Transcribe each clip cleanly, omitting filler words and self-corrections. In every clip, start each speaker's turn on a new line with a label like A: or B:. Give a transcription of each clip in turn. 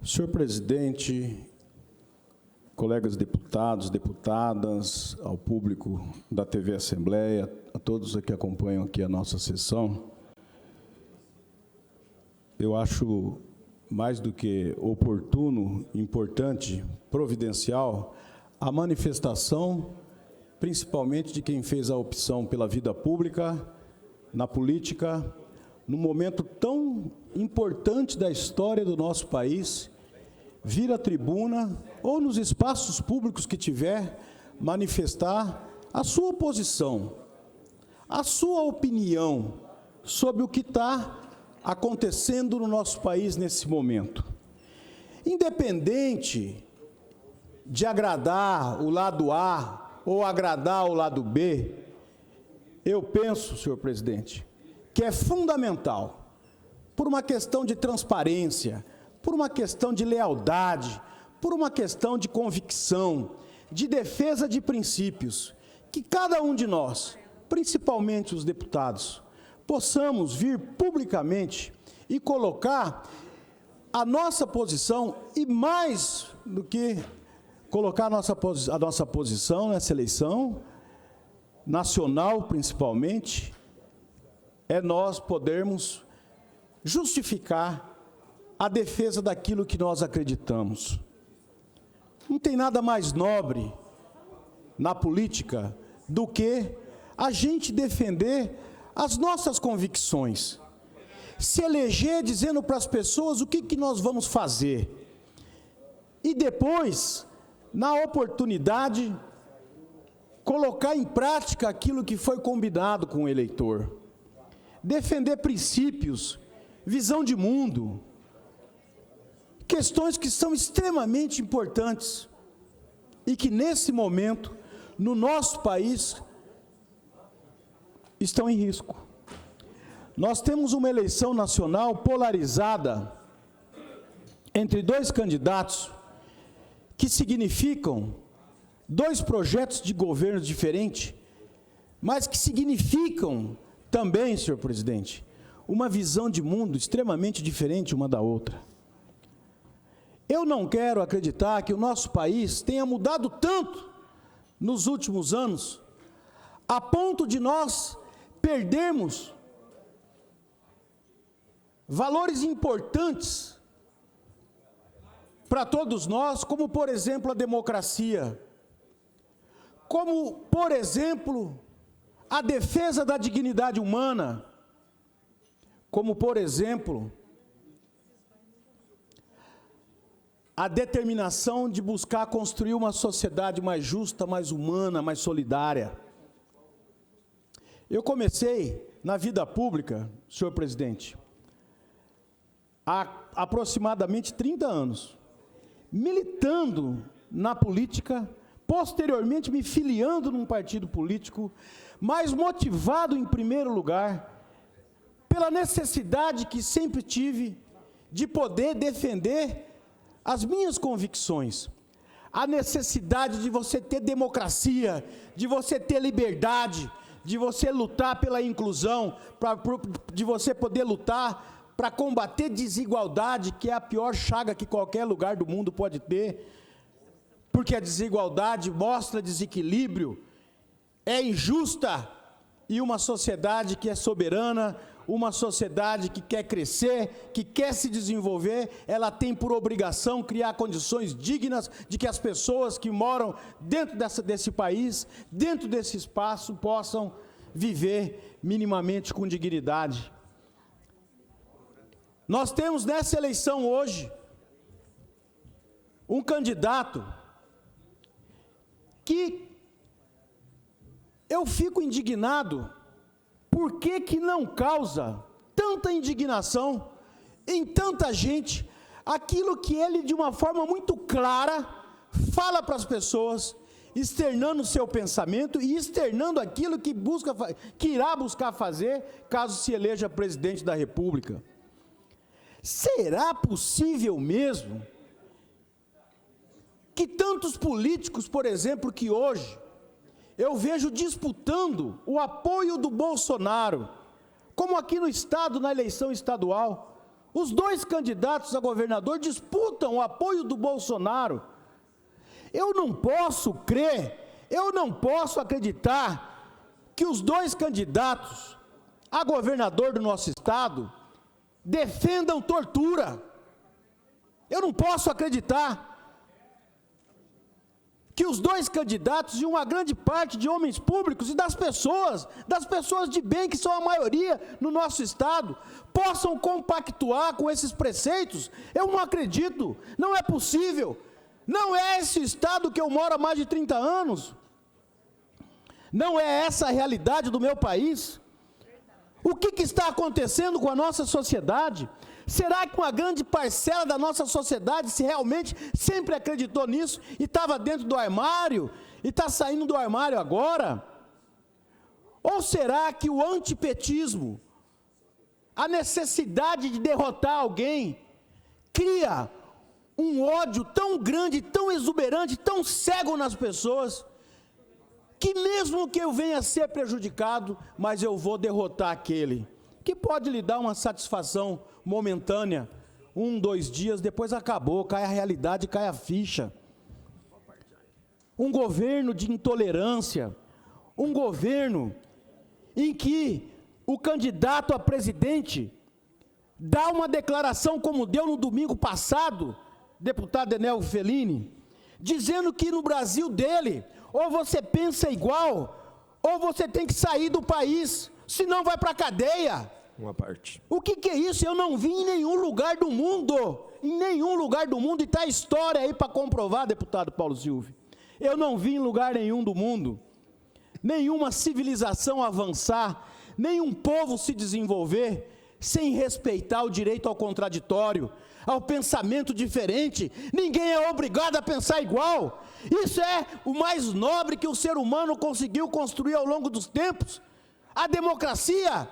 A: Senhor presidente, colegas deputados, deputadas, ao público da TV Assembleia, a todos que acompanham aqui a nossa sessão, eu acho mais do que oportuno, importante, providencial, a manifestação, principalmente de quem fez a opção pela vida pública, na política, num momento tão importante da história do nosso país, vir à tribuna ou nos espaços públicos que tiver, manifestar a sua posição, a sua opinião sobre o que está acontecendo no nosso país nesse momento. Independente de agradar o lado A ou agradar o lado B, eu penso, senhor presidente, que é fundamental, por uma questão de transparência, por uma questão de lealdade, por uma questão de convicção, de defesa de princípios, que cada um de nós, principalmente os deputados, possamos vir publicamente e colocar a nossa posição, e mais do que colocar a nossa posição nessa eleição, nacional principalmente, é nós podermos justificar a defesa daquilo que nós acreditamos. Não tem nada mais nobre na política do que a gente defender as nossas convicções. Se eleger dizendo para as pessoas o que nós vamos fazer. E depois, na oportunidade, colocar em prática aquilo que foi combinado com o eleitor. Defender princípios, visão de mundo, questões que são extremamente importantes e que, nesse momento, no nosso país, estão em risco. Nós temos uma eleição nacional polarizada entre dois candidatos que significam dois projetos de governo diferentes, mas que significam também, senhor presidente, uma visão de mundo extremamente diferente uma da outra. Eu não quero acreditar que o nosso país tenha mudado tanto nos últimos anos, a ponto de nós perdermos valores importantes para todos nós, como, por exemplo, a democracia, como, por exemplo, a defesa da dignidade humana, como, por exemplo, a determinação de buscar construir uma sociedade mais justa, mais humana, mais solidária. Eu comecei na vida pública, senhor presidente, há aproximadamente 30 anos, militando na política, posteriormente me filiando num partido político, mas motivado em primeiro lugar pela necessidade que sempre tive de poder defender as minhas convicções, a necessidade de você ter democracia, de você ter liberdade, de você lutar pela inclusão, de você poder lutar para combater desigualdade, que é a pior chaga que qualquer lugar do mundo pode ter, porque a desigualdade mostra desequilíbrio, é injusta, e uma sociedade que é soberana, uma sociedade que quer crescer, que quer se desenvolver, ela tem por obrigação criar condições dignas de que as pessoas que moram dentro desse país, dentro desse espaço, possam viver minimamente com dignidade. Nós temos nessa eleição hoje um candidato que eu fico indignado. Por que não causa tanta indignação em tanta gente aquilo que ele, de uma forma muito clara, fala para as pessoas, externando o seu pensamento e externando aquilo que irá buscar fazer caso se eleja presidente da República? Será possível mesmo que tantos políticos, por exemplo, que hoje eu vejo disputando o apoio do Bolsonaro, como aqui no Estado, na eleição estadual, Os dois candidatos a governador disputam o apoio do Bolsonaro. Eu não posso crer, eu não posso acreditar que os dois candidatos a governador do nosso estado defendam tortura. Eu não posso acreditar que os dois candidatos e uma grande parte de homens públicos e das pessoas de bem, que são a maioria no nosso estado, possam compactuar com esses preceitos. Eu não acredito, não é possível. Não é esse estado que eu moro há mais de 30 anos. Não é essa a realidade do meu país. O que está acontecendo com a nossa sociedade? Será que uma grande parcela da nossa sociedade, se realmente sempre acreditou nisso e estava dentro do armário e está saindo do armário agora? Ou será que o antipetismo, a necessidade de derrotar alguém, cria um ódio tão grande, tão exuberante, tão cego nas pessoas, que mesmo que eu venha a ser prejudicado, mas eu vou derrotar aquele, que pode lhe dar uma satisfação momentânea, 1, 2 dias, depois acabou, cai a realidade, cai a ficha. Um governo de intolerância, um governo em que o candidato a presidente dá uma declaração como deu no domingo passado, deputado Enel Fellini, dizendo que no Brasil dele, ou você pensa igual, ou você tem que sair do país, senão vai para a cadeia.
B: Uma parte.
A: O que é isso? Eu não vi em nenhum lugar do mundo, e está a história aí para comprovar, deputado Paulo Silvio. Eu não vi em lugar nenhum do mundo, nenhuma civilização avançar, nenhum povo se desenvolver, sem respeitar o direito ao contraditório, ao pensamento diferente. Ninguém é obrigado a pensar igual. Isso é o mais nobre que o ser humano conseguiu construir ao longo dos tempos. A democracia,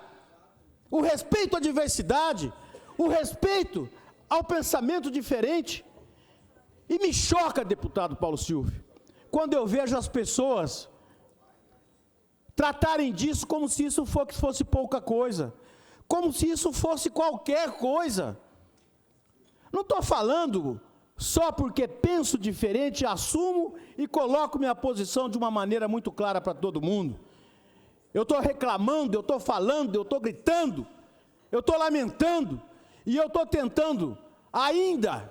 A: o respeito à diversidade, o respeito ao pensamento diferente. E me choca, deputado Paulo Silvio, quando eu vejo as pessoas tratarem disso como se isso fosse pouca coisa, como se isso fosse qualquer coisa. Não estou falando só porque penso diferente, assumo e coloco minha posição de uma maneira muito clara para todo mundo. Eu estou reclamando, eu estou falando, eu estou gritando, eu estou lamentando, e eu estou tentando ainda,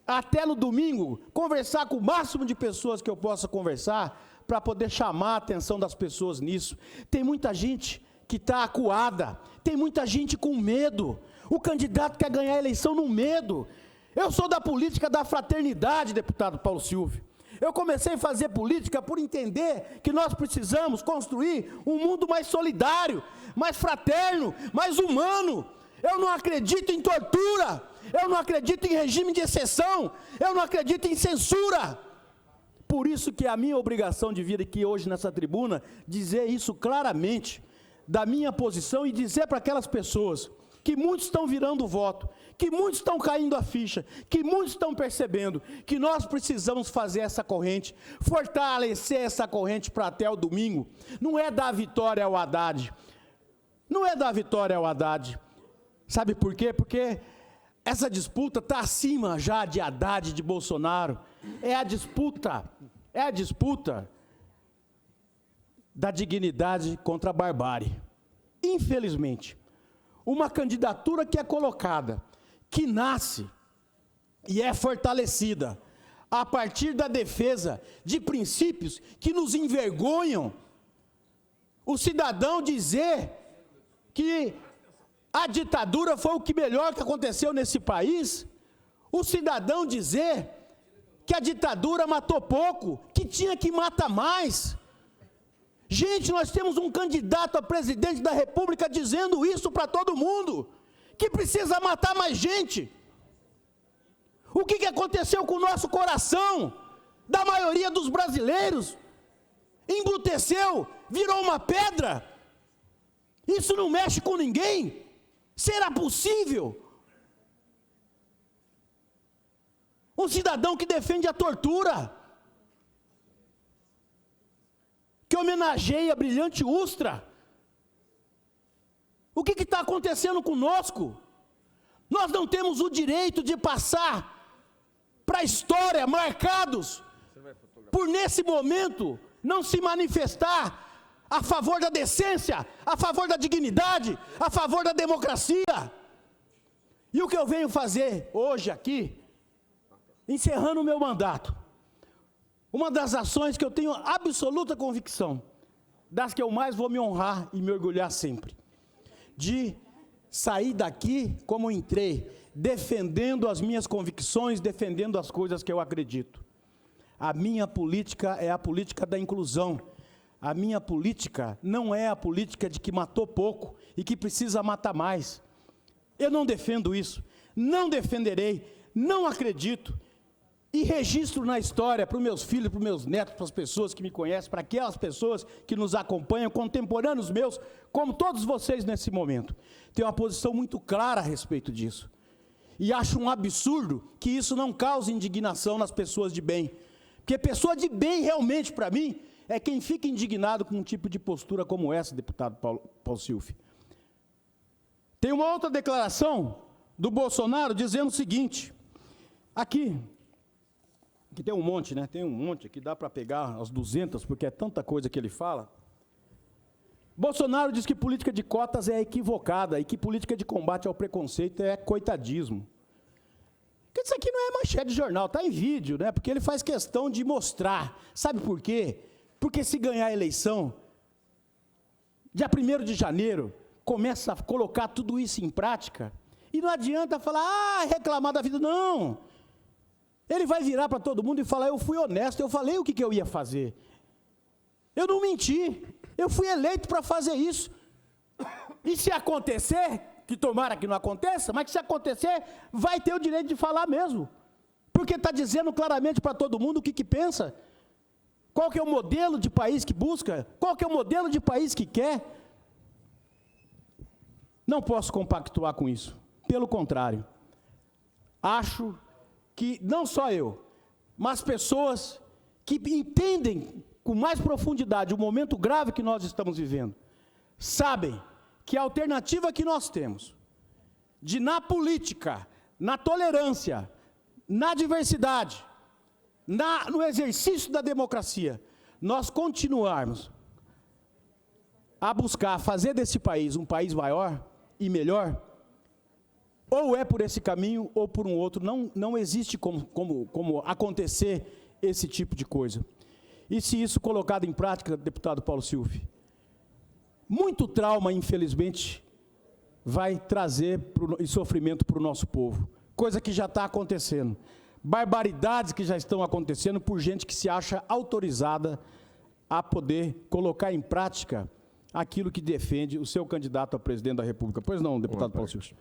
A: até no domingo, conversar com o máximo de pessoas que eu possa conversar, para poder chamar a atenção das pessoas nisso. Tem muita gente que está acuada, tem muita gente com medo. O candidato quer ganhar a eleição no medo. Eu sou da política da fraternidade, deputado Paulo Silvio. Eu comecei a fazer política por entender que nós precisamos construir um mundo mais solidário, mais fraterno, mais humano. Eu não acredito em tortura, eu não acredito em regime de exceção, eu não acredito em censura. Por isso que é a minha obrigação de vir aqui hoje nessa tribuna, dizer isso claramente, da minha posição, e dizer para aquelas pessoas que muitos estão virando o voto, que muitos estão caindo a ficha, que muitos estão percebendo que nós precisamos fazer essa corrente, fortalecer essa corrente para até o domingo. Não é dar vitória ao Haddad, não é dar vitória ao Haddad. Sabe por quê? Porque essa disputa está acima já de Haddad e de Bolsonaro. É a disputa da dignidade contra a barbárie. Infelizmente, uma candidatura que é colocada, que nasce e é fortalecida a partir da defesa de princípios que nos envergonham. O cidadão dizer que a ditadura foi o que melhor que aconteceu nesse país, o cidadão dizer que a ditadura matou pouco, que tinha que matar mais. Gente, nós temos um candidato a presidente da República dizendo isso para todo mundo, que precisa matar mais gente. O que aconteceu com o nosso coração, da maioria dos brasileiros? Embruteceu, virou uma pedra. Isso não mexe com ninguém. Será possível? Um cidadão que defende a tortura, que homenageia a brilhante Ustra. O que está acontecendo conosco? Nós não temos o direito de passar para a história marcados por, nesse momento, não se manifestar a favor da decência, a favor da dignidade, a favor da democracia. E o que eu venho fazer hoje aqui, encerrando o meu mandato, uma das ações que eu tenho absoluta convicção, das que eu mais vou me honrar e me orgulhar sempre, de sair daqui como entrei, defendendo as minhas convicções, defendendo as coisas que eu acredito. A minha política é a política da inclusão. A minha política não é a política de que matou pouco e que precisa matar mais. Eu não defendo isso, não defenderei, não acredito. E registro na história para os meus filhos, para os meus netos, para as pessoas que me conhecem, para aquelas pessoas que nos acompanham, contemporâneos meus, como todos vocês nesse momento. Tenho uma posição muito clara a respeito disso. E acho um absurdo que isso não cause indignação nas pessoas de bem. Porque pessoa de bem, realmente, para mim, é quem fica indignado com um tipo de postura como essa, deputado Paulo Silfi. Tem uma outra declaração do Bolsonaro dizendo o seguinte, aqui tem um monte, né? Tem um monte aqui, dá para pegar as 200, porque é tanta coisa que ele fala. Bolsonaro diz que política de cotas é equivocada e que política de combate ao preconceito é coitadismo. Porque isso aqui não é manchete de jornal, está em vídeo, né? Porque ele faz questão de mostrar. Sabe por quê? Porque se ganhar a eleição, dia 1º de janeiro, começa a colocar tudo isso em prática, e não adianta falar, reclamar da vida, não. Ele vai virar para todo mundo e falar, eu fui honesto, eu falei o que eu ia fazer. Eu não menti, eu fui eleito para fazer isso. E se acontecer, que tomara que não aconteça, mas que se acontecer, vai ter o direito de falar mesmo. Porque está dizendo claramente para todo mundo o que pensa. Qual que é o modelo de país que busca? Qual que é o modelo de país que quer? Não posso compactuar com isso. Pelo contrário. Acho que não só eu, mas pessoas que entendem com mais profundidade o momento grave que nós estamos vivendo, sabem que a alternativa que nós temos, de na política, na tolerância, na diversidade, no exercício da democracia, nós continuarmos a buscar fazer desse país um país maior e melhor, ou é por esse caminho ou por um outro, não existe como acontecer esse tipo de coisa. E se isso colocado em prática, deputado Paulo Silfi, muito trauma, infelizmente, vai trazer sofrimento para o nosso povo, coisa que já está acontecendo. Barbaridades que já estão acontecendo por gente que se acha autorizada a poder colocar em prática aquilo que defende o seu candidato a presidente da República. Pois não, deputado Paulo Silfi.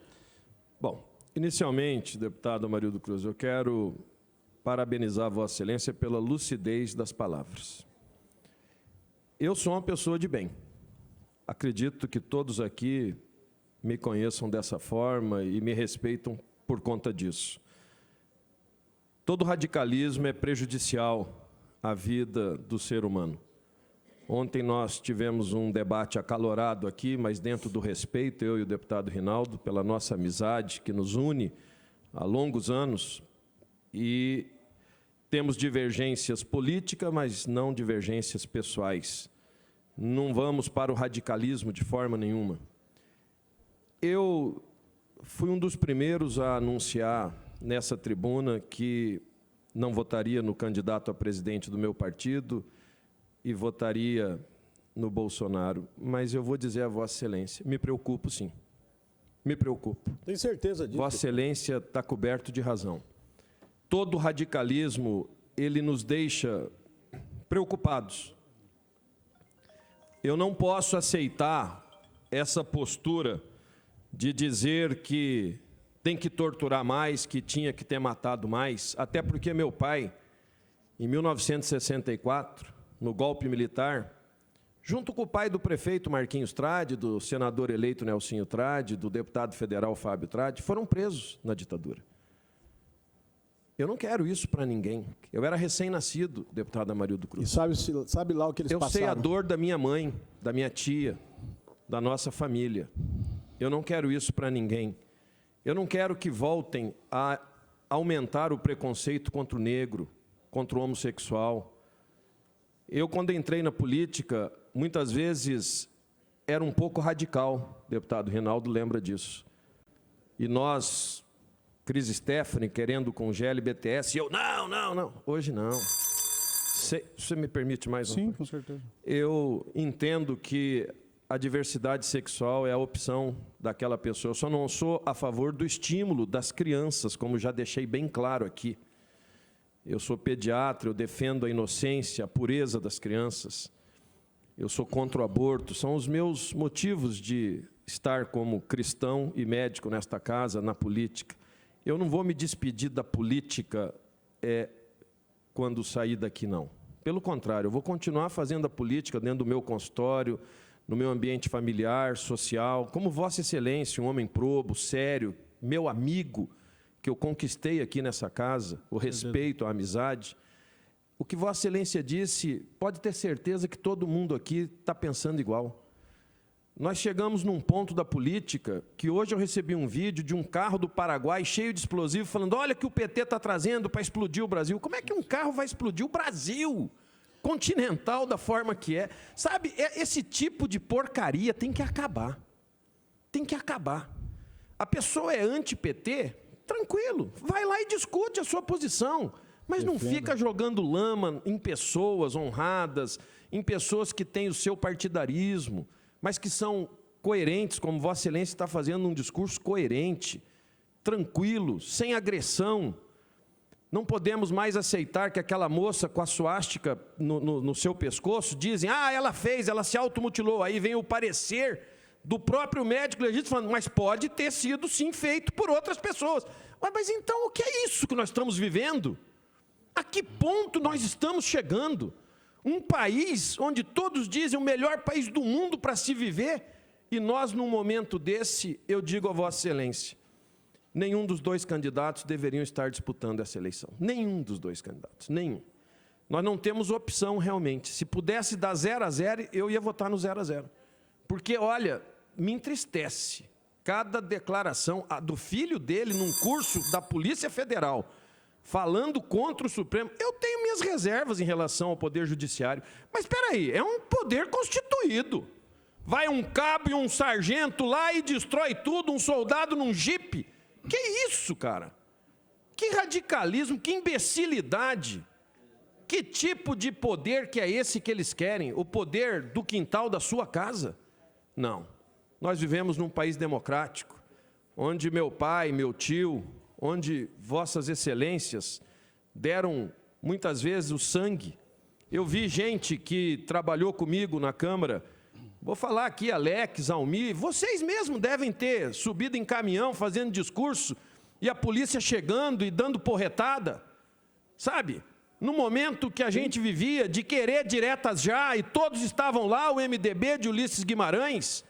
B: Bom, inicialmente, deputado Amarildo Cruz, eu quero parabenizar Vossa Excelência pela lucidez das palavras. Eu sou uma pessoa de bem. Acredito que todos aqui me conheçam dessa forma e me respeitam por conta disso. Todo radicalismo é prejudicial à vida do ser humano. Ontem nós tivemos um debate acalorado aqui, mas dentro do respeito, eu e o deputado Rinaldo, pela nossa amizade que nos une há longos anos, e temos divergências políticas, mas não divergências pessoais. Não vamos para o radicalismo de forma nenhuma. Eu fui um dos primeiros a anunciar nessa tribuna que não votaria no candidato a presidente do meu partido e votaria no Bolsonaro. Mas eu vou dizer a Vossa Excelência, me preocupo sim, me preocupo.
A: Tem certeza disso?
B: Vossa Excelência está coberto de razão. Todo radicalismo, ele nos deixa preocupados. Eu não posso aceitar essa postura de dizer que tem que torturar mais, que tinha que ter matado mais, até porque meu pai, em 1964, no golpe militar, junto com o pai do prefeito Marquinhos Trade, do senador eleito Nelsinho Trade, do deputado federal Fábio Trade, foram presos na ditadura. Eu não quero isso para ninguém. Eu era recém-nascido, deputado Amarildo Cruz.
A: E sabe lá o que eles passaram?
B: Eu sei a dor da minha mãe, da minha tia, da nossa família. Eu não quero isso para ninguém. Eu não quero que voltem a aumentar o preconceito contra o negro, contra o homossexual. Eu, quando entrei na política, muitas vezes era um pouco radical, deputado Rinaldo lembra disso. E nós, Cris Stephanie, querendo com o GLBTS, e eu, não, hoje não. Você me permite mais um?
A: Sim, com certeza.
B: Eu entendo que a diversidade sexual é a opção daquela pessoa. Eu só não sou a favor do estímulo das crianças, como já deixei bem claro aqui. Eu sou pediatra, eu defendo a inocência, a pureza das crianças. Eu sou contra o aborto. São os meus motivos de estar como cristão e médico nesta casa, na política. Eu não vou me despedir da política quando sair daqui, não. Pelo contrário, eu vou continuar fazendo a política dentro do meu consultório, no meu ambiente familiar, social, como Vossa Excelência, um homem probo, sério, meu amigo, que eu conquistei aqui nessa casa, o respeito, a amizade. O que Vossa Excelência disse, pode ter certeza que todo mundo aqui está pensando igual. Nós chegamos num ponto da política que hoje eu recebi um vídeo de um carro do Paraguai cheio de explosivo, falando, olha o que o PT está trazendo para explodir o Brasil. Como é que um carro vai explodir o Brasil? Continental da forma que é. Sabe, esse tipo de porcaria tem que acabar. Tem que acabar. A pessoa é anti-PT, tranquilo, vai lá e discute a sua posição, mas não fica jogando lama em pessoas honradas, em pessoas que têm o seu partidarismo, mas que são coerentes, como Vossa Excelência está fazendo um discurso coerente, tranquilo, sem agressão. Não podemos mais aceitar que aquela moça com a suástica no seu pescoço, dizem, ela fez, ela se automutilou. Aí vem o parecer do próprio médico legítimo falando, mas pode ter sido sim feito por outras pessoas. Mas então o que é isso que nós estamos vivendo? A que ponto nós estamos chegando? Um país onde todos dizem o melhor país do mundo para se viver, e nós, num momento desse, eu digo a Vossa Excelência, nenhum dos dois candidatos deveriam estar disputando essa eleição. Nenhum dos dois candidatos, nenhum. Nós não temos opção realmente. Se pudesse dar 0 a 0, eu ia votar no 0 a 0. Porque, olha, me entristece. Cada declaração do filho dele num curso da Polícia Federal, falando contra o Supremo, eu tenho minhas reservas em relação ao Poder Judiciário. Mas espera aí, é um poder constituído. Vai um cabo e um sargento lá e destrói tudo, um soldado num jipe. Que isso, cara? Que radicalismo, que imbecilidade. Que tipo de poder que é esse que eles querem? O poder do quintal da sua casa? Não. Nós vivemos num país democrático, onde meu pai, meu tio, onde Vossas Excelências deram muitas vezes o sangue. Eu vi gente que trabalhou comigo na Câmara, vou falar aqui, Alex, Almir, vocês mesmos devem ter subido em caminhão fazendo discurso e a polícia chegando e dando porretada, sabe? No momento que a gente vivia de querer diretas já e todos estavam lá, o MDB de Ulisses Guimarães,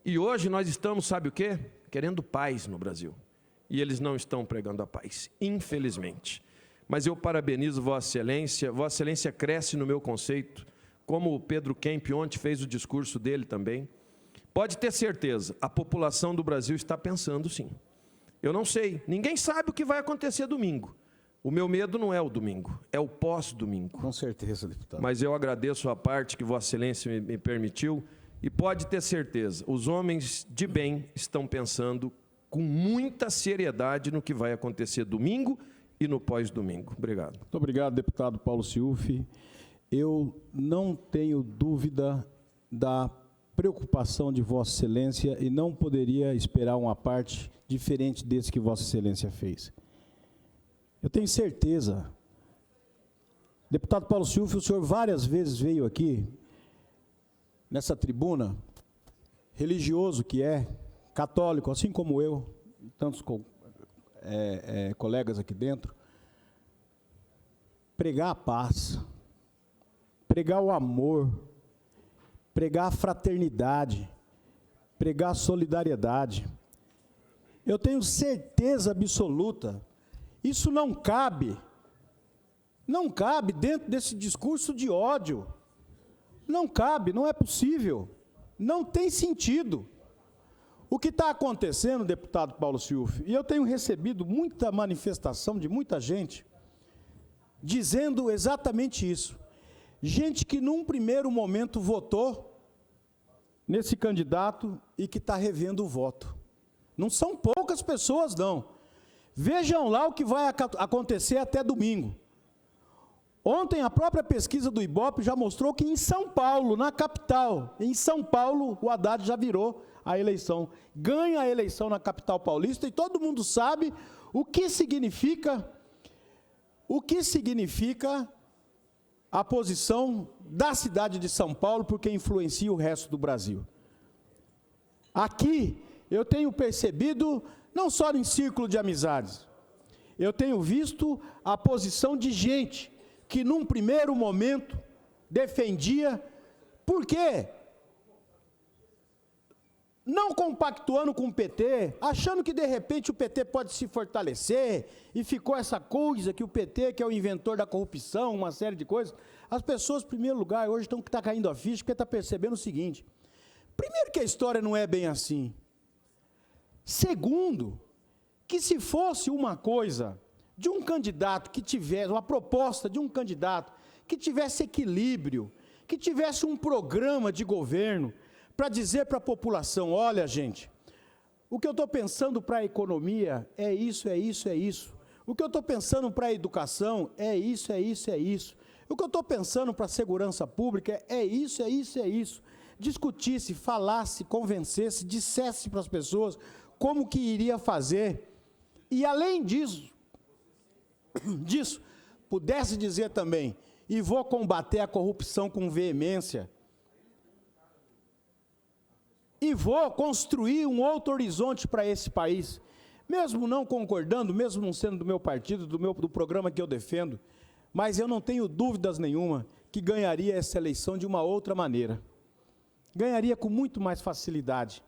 B: e hoje nós estamos, sabe o quê? Querendo paz no Brasil. E eles não estão pregando a paz, infelizmente. Mas eu parabenizo Vossa Excelência cresce no meu conceito, como o Pedro Kemp ontem fez o discurso dele também. Pode ter certeza, a população do Brasil está pensando sim. Eu não sei, ninguém sabe o que vai acontecer domingo. O meu medo não é o domingo, é o pós-domingo.
A: Com certeza, deputado.
B: Mas eu agradeço a parte que Vossa Excelência me permitiu, e pode ter certeza, os homens de bem estão pensando com muita seriedade no que vai acontecer domingo e no pós-domingo. Obrigado.
A: Muito obrigado, deputado Paulo Schiuffi. Eu não tenho dúvida da preocupação de Vossa Excelência e não poderia esperar uma parte diferente desse que Vossa Excelência fez. Eu tenho certeza. Deputado Paulo Schiuffi, o senhor várias vezes veio aqui, nessa tribuna, religioso que é, católico, assim como eu, tantos colegas aqui dentro, pregar a paz, pregar o amor, pregar a fraternidade, pregar a solidariedade. Eu tenho certeza absoluta, isso não cabe dentro desse discurso de ódio. Não cabe, não é possível, não tem sentido. O que está acontecendo, deputado Paulo Schiuf, e eu tenho recebido muita manifestação de muita gente dizendo exatamente isso. Gente que num primeiro momento votou nesse candidato e que está revendo o voto. Não são poucas pessoas, não. Vejam lá o que vai acontecer até domingo. Ontem, a própria pesquisa do Ibope já mostrou que em São Paulo, na capital, em São Paulo, o Haddad já virou a eleição. Ganha a eleição na capital paulista e todo mundo sabe o que significa a posição da cidade de São Paulo, porque influencia o resto do Brasil. Aqui, eu tenho percebido, não só em círculo de amizades, eu tenho visto a posição de gente que, num primeiro momento, defendia, por quê? Não compactuando com o PT, achando que, de repente, o PT pode se fortalecer, e ficou essa coisa que o PT, que é o inventor da corrupção, uma série de coisas. As pessoas, em primeiro lugar, hoje estão caindo a ficha, porque está percebendo o seguinte: primeiro, que a história não é bem assim. Segundo, que se fosse uma coisa de um candidato que tivesse, uma proposta de um candidato que tivesse equilíbrio, que tivesse um programa de governo para dizer para a população: olha, gente, o que eu estou pensando para a economia é isso, é isso, é isso. O que eu estou pensando para a educação é isso, é isso, é isso. O que eu estou pensando para a segurança pública é isso, é isso, é isso. Discutisse, falasse, convencesse, dissesse para as pessoas como que iria fazer. E, além disso, pudesse dizer também: e vou combater a corrupção com veemência, e vou construir um outro horizonte para esse país, mesmo não concordando, mesmo não sendo do meu partido, do programa que eu defendo, mas eu não tenho dúvidas nenhuma que ganharia essa eleição de uma outra maneira. Ganharia com muito mais facilidade.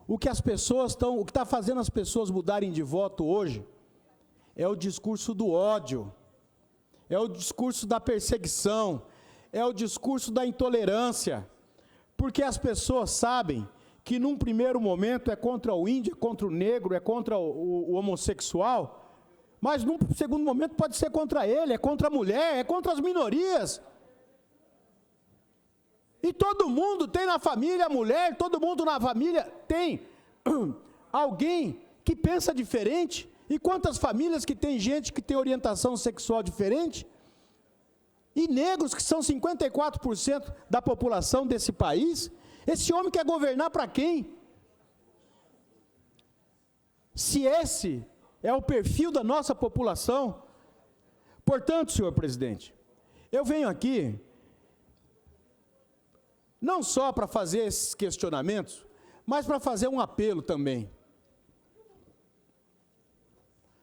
A: O que está fazendo as pessoas mudarem de voto hoje é o discurso do ódio, é o discurso da perseguição, é o discurso da intolerância, porque as pessoas sabem que num primeiro momento é contra o índio, é contra o negro, é contra o homossexual, mas num segundo momento pode ser contra ele, é contra a mulher, é contra as minorias. E todo mundo tem na família mulher, todo mundo na família tem alguém que pensa diferente. E quantas famílias que tem gente que tem orientação sexual diferente? E negros, que são 54% da população desse país. Esse homem quer governar para quem? Se esse é o perfil da nossa população. Portanto, senhor presidente, eu venho aqui não só para fazer esses questionamentos, mas para fazer um apelo também.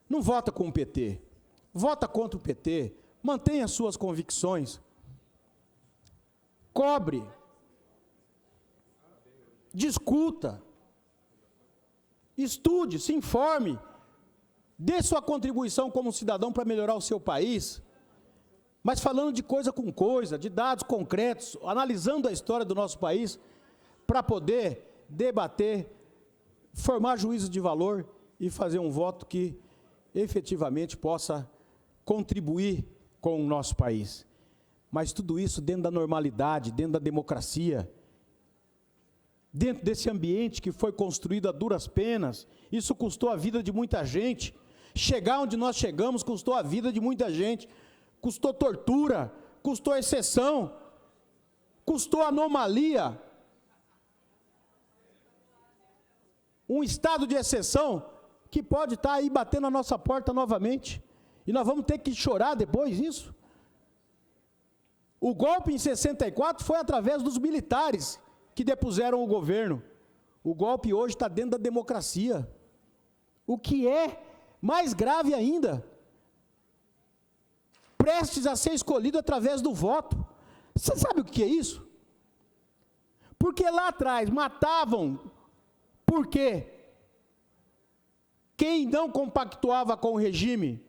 A: Não vota com o PT, vota contra o PT, mantenha suas convicções, cobre, discuta, estude, se informe, dê sua contribuição como cidadão para melhorar o seu país, mas falando de coisa com coisa, de dados concretos, analisando a história do nosso país, para poder debater, formar juízo de valor e fazer um voto que efetivamente possa contribuir com o nosso país. Mas tudo isso dentro da normalidade, dentro da democracia, dentro desse ambiente que foi construído a duras penas. Isso custou a vida de muita gente. Chegar onde nós chegamos custou a vida de muita gente. Custou tortura, custou exceção, custou anomalia. Um estado de exceção que pode estar aí batendo a nossa porta novamente. E nós vamos ter que chorar depois disso. O golpe em 64 foi através dos militares que depuseram o governo. O golpe hoje está dentro da democracia. O que é mais grave ainda, prestes a ser escolhido através do voto. Você sabe o que é isso? Porque lá atrás matavam, por quê? Quem não compactuava com o regime,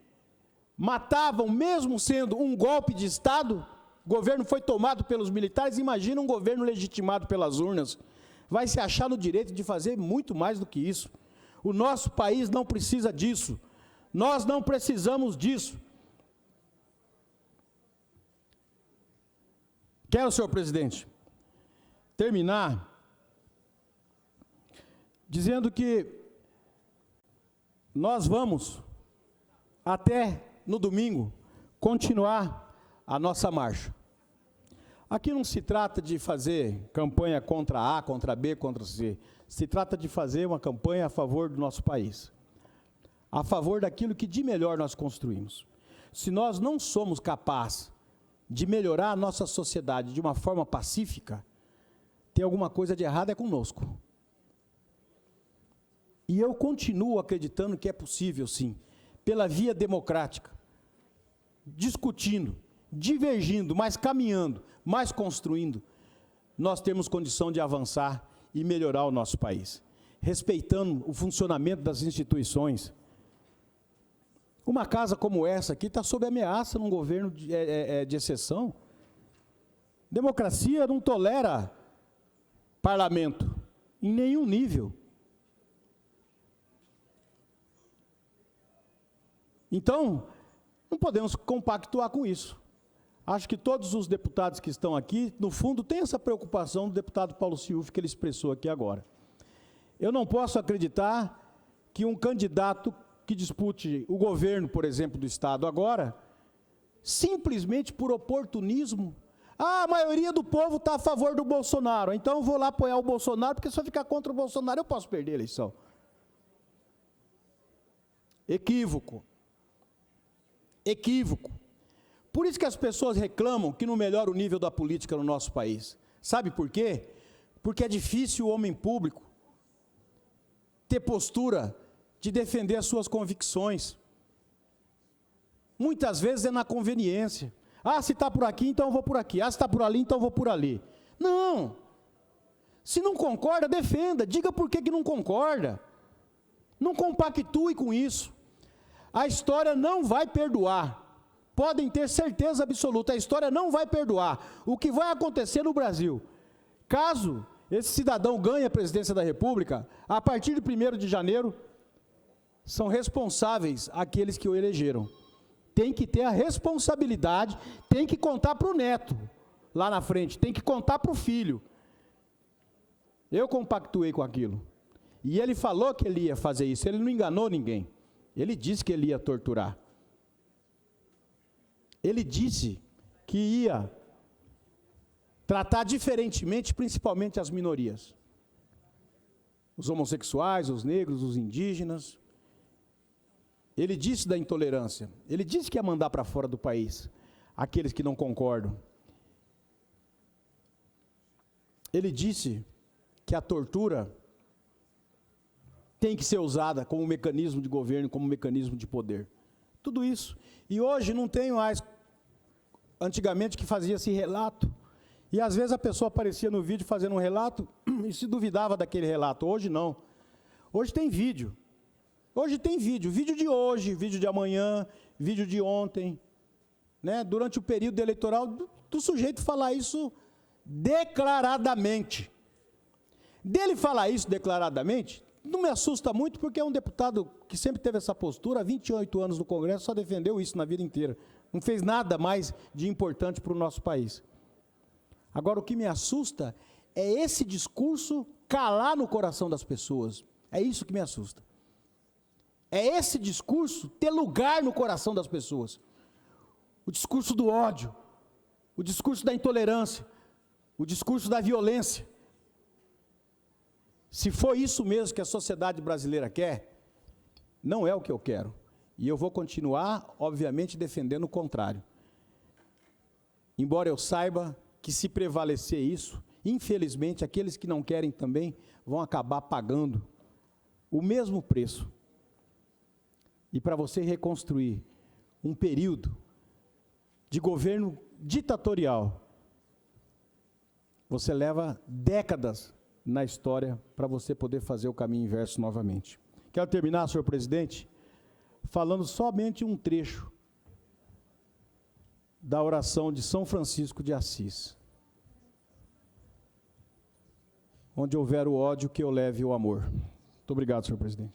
A: matavam mesmo sendo um golpe de Estado. O governo foi tomado pelos militares, imagina um governo legitimado pelas urnas. vai se achar no direito de fazer muito mais do que isso. O nosso país não precisa disso. Nós não precisamos disso. Quero, senhor presidente, terminar dizendo que nós vamos, até no domingo, continuar a nossa marcha. Aqui não se trata de fazer campanha contra A, contra B, contra C. Se trata de fazer uma campanha a favor do nosso país. A favor daquilo que de melhor nós construímos. Se nós não somos capazes de melhorar a nossa sociedade de uma forma pacífica, tem alguma coisa de errado conosco. E eu continuo acreditando que é possível, sim, pela via democrática, discutindo, divergindo, mas caminhando, mas construindo, nós temos condição de avançar e melhorar o nosso país, respeitando o funcionamento das instituições. Uma casa como essa aqui está sob ameaça num governo de exceção. Democracia não tolera parlamento, em nenhum nível. Então, não podemos compactuar com isso. Acho que todos os deputados que estão aqui, no fundo, têm essa preocupação do deputado Paulo Sciuffi que ele expressou aqui agora. Eu não posso acreditar que um candidato que dispute o governo, por exemplo, do Estado agora, simplesmente por oportunismo, a maioria do povo está a favor do Bolsonaro, então eu vou lá apoiar o Bolsonaro, porque se eu ficar contra o Bolsonaro, eu posso perder a eleição. Equívoco. Equívoco. Por isso que as pessoas reclamam que não melhora o nível da política no nosso país. Sabe por quê? Porque é difícil o homem público ter postura de defender as suas convicções. Muitas vezes é na conveniência. Ah, se está por aqui, então eu vou por aqui. Ah, se está por ali, então eu vou por ali. Não. Se não concorda, defenda. Diga por que não concorda. Não compactue com isso. A história não vai perdoar. Podem ter certeza absoluta, a história não vai perdoar. O que vai acontecer no Brasil, caso esse cidadão ganhe a presidência da República, a partir de 1º de janeiro, são responsáveis aqueles que o elegeram. Tem que ter a responsabilidade, tem que contar para o neto, lá na frente, tem que contar para o filho. Eu compactuei com aquilo. E ele falou que ele ia fazer isso, ele não enganou ninguém. Ele disse que ele ia torturar. Ele disse que ia tratar diferentemente, principalmente as minorias. Os homossexuais, os negros, os indígenas. Ele disse da intolerância. Ele disse que ia mandar para fora do país aqueles que não concordam. Ele disse que a tortura tem que ser usada como mecanismo de governo, como mecanismo de poder. Tudo isso. E hoje não tem mais, antigamente que fazia-se relato, e às vezes a pessoa aparecia no vídeo fazendo um relato e se duvidava daquele relato. Hoje não. Hoje tem vídeo. Hoje tem vídeo. Vídeo de hoje, vídeo de amanhã, vídeo de ontem. Né? Durante o período eleitoral, do sujeito falar isso declaradamente. Dele falar isso declaradamente, não me assusta muito, porque é um deputado que sempre teve essa postura, há 28 anos no Congresso, só defendeu isso na vida inteira. Não fez nada mais de importante para o nosso país. Agora, o que me assusta é esse discurso calar no coração das pessoas. É isso que me assusta. É esse discurso ter lugar no coração das pessoas. O discurso do ódio, o discurso da intolerância, o discurso da violência. Se for isso mesmo que a sociedade brasileira quer, não é o que eu quero. E eu vou continuar, obviamente, defendendo o contrário. Embora eu saiba que, se prevalecer isso, infelizmente, aqueles que não querem também vão acabar pagando o mesmo preço. E para você reconstruir um período de governo ditatorial, você leva décadas na história para você poder fazer o caminho inverso novamente. Quero terminar, senhor presidente, falando somente um trecho da oração de São Francisco de Assis. onde houver o ódio, que eu leve o amor. Muito obrigado, senhor presidente.